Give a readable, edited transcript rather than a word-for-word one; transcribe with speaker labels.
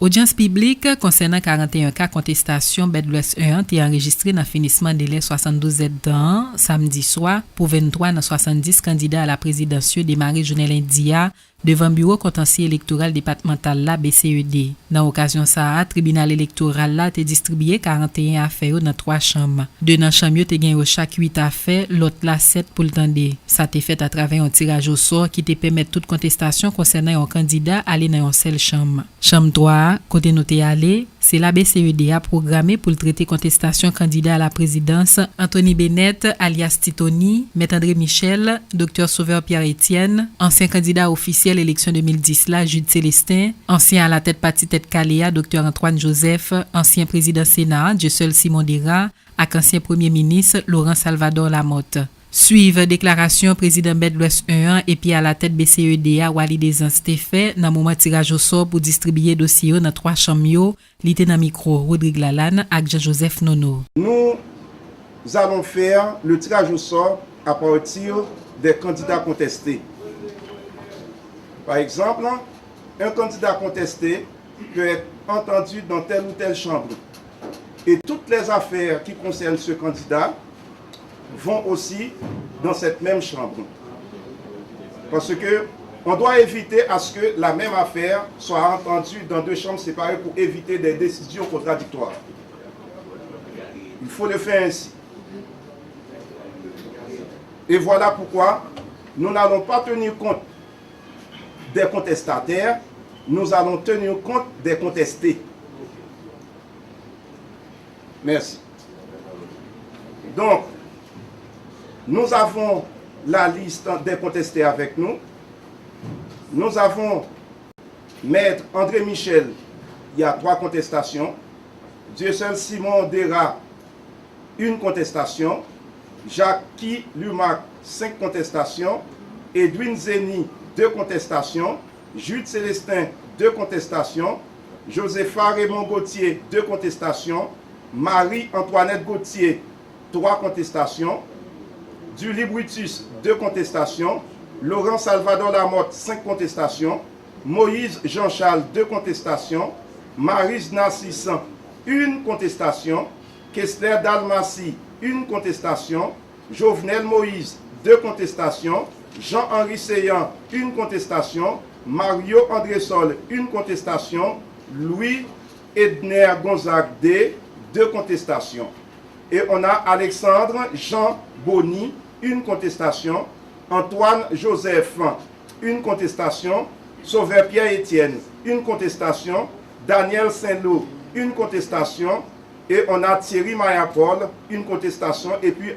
Speaker 1: Audience publique concernant 41 cas contestation Bedouest 1 est enregistré dans le finissement délai 72 ans samedi soir pour 23 dans 70 candidats à la présidentielle démarré journée lundi devant bureau contentieux électoral départemental la BCED. Dans occasion ça, tribunal électoral là te distribué 41 affaires dans 3 chambres. 2 dans chambre te gagne chaque 8 affaires, l'autre là 7 pour le tendre. Ça t'est fait à travers un tirage au sort qui te permet toute contestation concernant un candidat aller dans une seule chambre. Chambre 3, côté noté aller, c'est la BCED a programmé pour le traiter contestation candidat à la présidence Anthony Bennett alias Titoni, Maître André Michel, Dr Sauveur Pierre-Étienne, ancien candidat officiel élection 2010 là Jude Célestin, ancien à la tête parti tête Caléa Dr Antoine Joseph, ancien président Sénat Dieu seul Simon Dera, ak ancien premier ministre Laurent Salvador Lamotte. Suivent déclaration président Bedouest 1 et puis à la tête BCEDA Wali Desans te fait dans moment tirage au sort pour distribuer dossier dans 3 chambres li te dans micro Rodrigue Lalanne ak Jean-Joseph Nono.
Speaker 2: Nous allons faire le tirage au sort à partir des candidats contestés. Par exemple, un candidat contesté peut être entendu dans telle ou telle chambre. Et toutes les affaires qui concernent ce candidat vont aussi dans cette même chambre. Parce que on doit éviter à ce que la même affaire soit entendue dans 2 chambres séparées pour éviter des décisions contradictoires. Il faut le faire ainsi. Et voilà pourquoi nous n'allons pas tenir compte des contestataires, nous allons tenir compte des contestés. Merci. Donc, nous avons la liste des contestés avec nous. Nous avons Maître André Michel, il y a 3 contestations. Dieu seul Simon Dera, 1 contestation. Jackie Lumac, 5 contestations. Edwin Zeni, 2 contestations. Jude Célestin, 2 contestations. Josepha Raymond Gauthier, 2 contestations. Marie-Antoinette Gauthier, 3 contestations. Julie Brutus, 2 contestations. Laurent Salvador Lamotte, 5 contestations. Moïse Jean-Charles, 2 contestations. Maryse Nassissan, 1 contestation. Kessler Dalmassi, 1 contestation. Jovenel Moïse, 2 contestations. Jean-Henri Seyan, 1 contestation. Mario André-Sol, 1 contestation. Louis Edner Gonzague D, 2 contestations. Et on a Alexandre Jean Boni, 1 contestation. Antoine Joseph, 1 contestation. Sauveur Pierre-Étienne, 1 contestation. Daniel Saint-Lô, 1 contestation. Et on a Thierry Mayapol, 1 contestation. Et puis